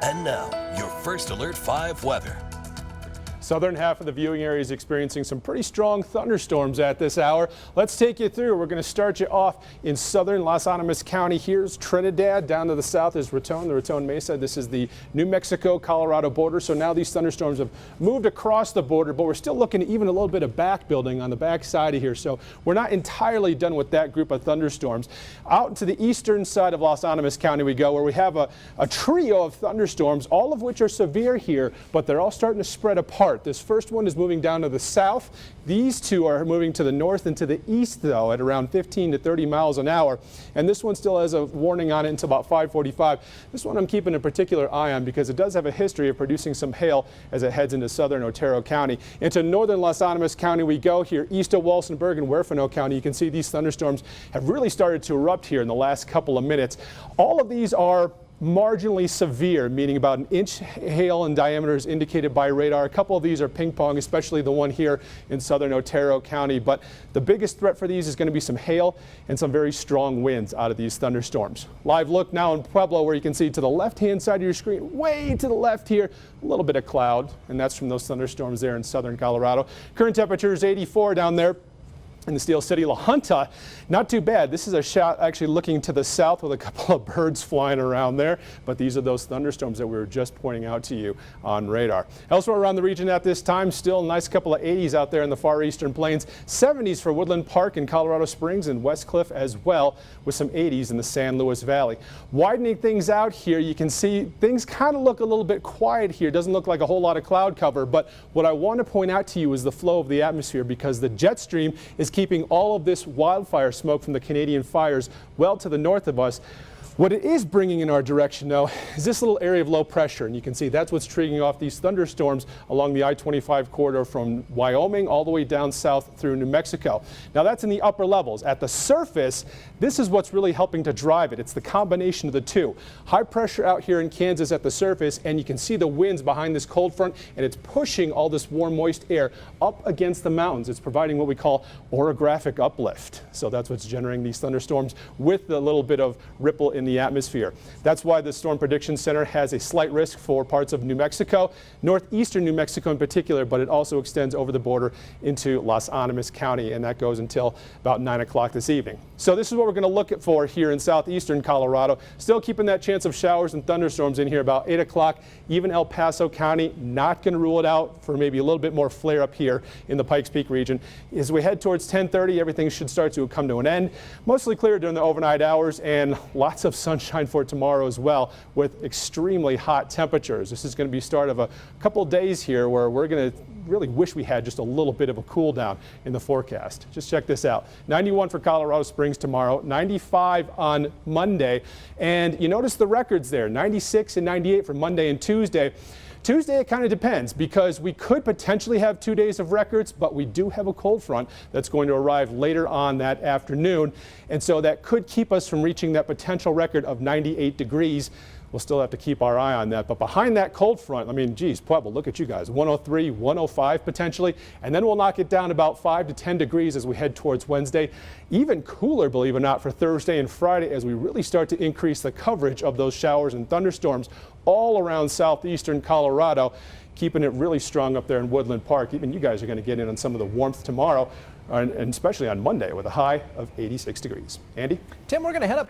And now, your First Alert 5 weather. Southern half of the viewing area is experiencing some pretty strong thunderstorms at this hour. Let's take you through. We're going to start you off in southern Las Animas County. Here's Trinidad. Down to the south is Raton, the Raton Mesa. This is the New Mexico-Colorado border. So now these thunderstorms have moved across the border, but we're still looking at even a little bit of back building on the back side of here. So we're not entirely done with that group of thunderstorms. Out to the eastern side of Las Animas County we go, where we have a trio of thunderstorms, all of which are severe here, but they're all starting to spread apart. This first one is moving down to the south. These two are moving to the north and to the east, though, at around 15 to 30 miles an hour. And this one still has a warning on it until about 5:45. This one I'm keeping a particular eye on because it does have a history of producing some hail as it heads into southern Otero County. Into northern Las Animas County we go here, east of Walsenburg and Huerfano County. You can see these thunderstorms have really started to erupt here in the last couple of minutes. All of these are marginally severe, meaning about an inch hail in diameter is indicated by radar. A couple of these are ping pong, especially the one here in southern Otero County. But the biggest threat for these is going to be some hail and some very strong winds out of these thunderstorms. Live look now in Pueblo, where you can see to the left-hand side of your screen, way to the left here, a little bit of cloud, and that's from those thunderstorms there in southern Colorado. Current temperature is 84 down there in the Steel City. La Junta, not too bad. This is a shot actually looking to the south with a couple of birds flying around there, but these are those thunderstorms that we were just pointing out to you on radar. Elsewhere around the region at this time, still a nice couple of 80s out there in the far eastern plains, 70s for Woodland Park in Colorado Springs and West Cliff as well, with some 80s in the San Luis Valley. Widening things out here, you can see things kind of look a little bit quiet here. Doesn't look like a whole lot of cloud cover, but what I want to point out to you is the flow of the atmosphere, because the jet stream is keeping all of this wildfire smoke from the Canadian fires well to the north of us. What it is bringing in our direction, though, is this little area of low pressure, and you can see that's what's triggering off these thunderstorms along the I-25 corridor from Wyoming all the way down south through New Mexico. Now that's in the upper levels. At the surface, this is what's really helping to drive it. It's the combination of the two. High pressure out here in Kansas at the surface, and you can see the winds behind this cold front, and it's pushing all this warm, moist air up against the mountains. It's providing what we call orographic uplift. So that's what's generating these thunderstorms with the little bit of ripple in the atmosphere. That's why the Storm Prediction Center has a slight risk for parts of New Mexico, northeastern New Mexico in particular, but it also extends over the border into Las Animas County, and that goes until about 9 o'clock this evening. So this is what we're going to look for here in southeastern Colorado. Still keeping that chance of showers and thunderstorms in here about 8 o'clock. Even El Paso County, not going to rule it out for maybe a little bit more flare up here in the Pikes Peak region. As we head towards 10:30, everything should start to come to an end. Mostly clear during the overnight hours, and lots of sunshine for tomorrow as well, with extremely hot temperatures. This is going to be start of a couple days here where we're going to really wish we had just a little bit of a cool down in the forecast. Just check this out. 91 for Colorado Springs tomorrow, 95 on Monday, and you notice the records there, 96 and 98 for Monday and Tuesday. Tuesday, it kind of depends, because we could potentially have 2 days of records, but we do have a cold front that's going to arrive later on that afternoon. And so that could keep us from reaching that potential record of 98 degrees. We'll still have to keep our eye on that. But behind that cold front, I mean, geez, Pueblo, look at you guys, 103, 105 potentially. And then we'll knock it down about 5 to 10 degrees as we head towards Wednesday. Even cooler, believe it or not, for Thursday and Friday as we really start to increase the coverage of those showers and thunderstorms all around southeastern Colorado, keeping it really strong up there in Woodland Park. Even you guys are going to get in on some of the warmth tomorrow, and especially on Monday with a high of 86 degrees. Andy? Tim, we're going to head up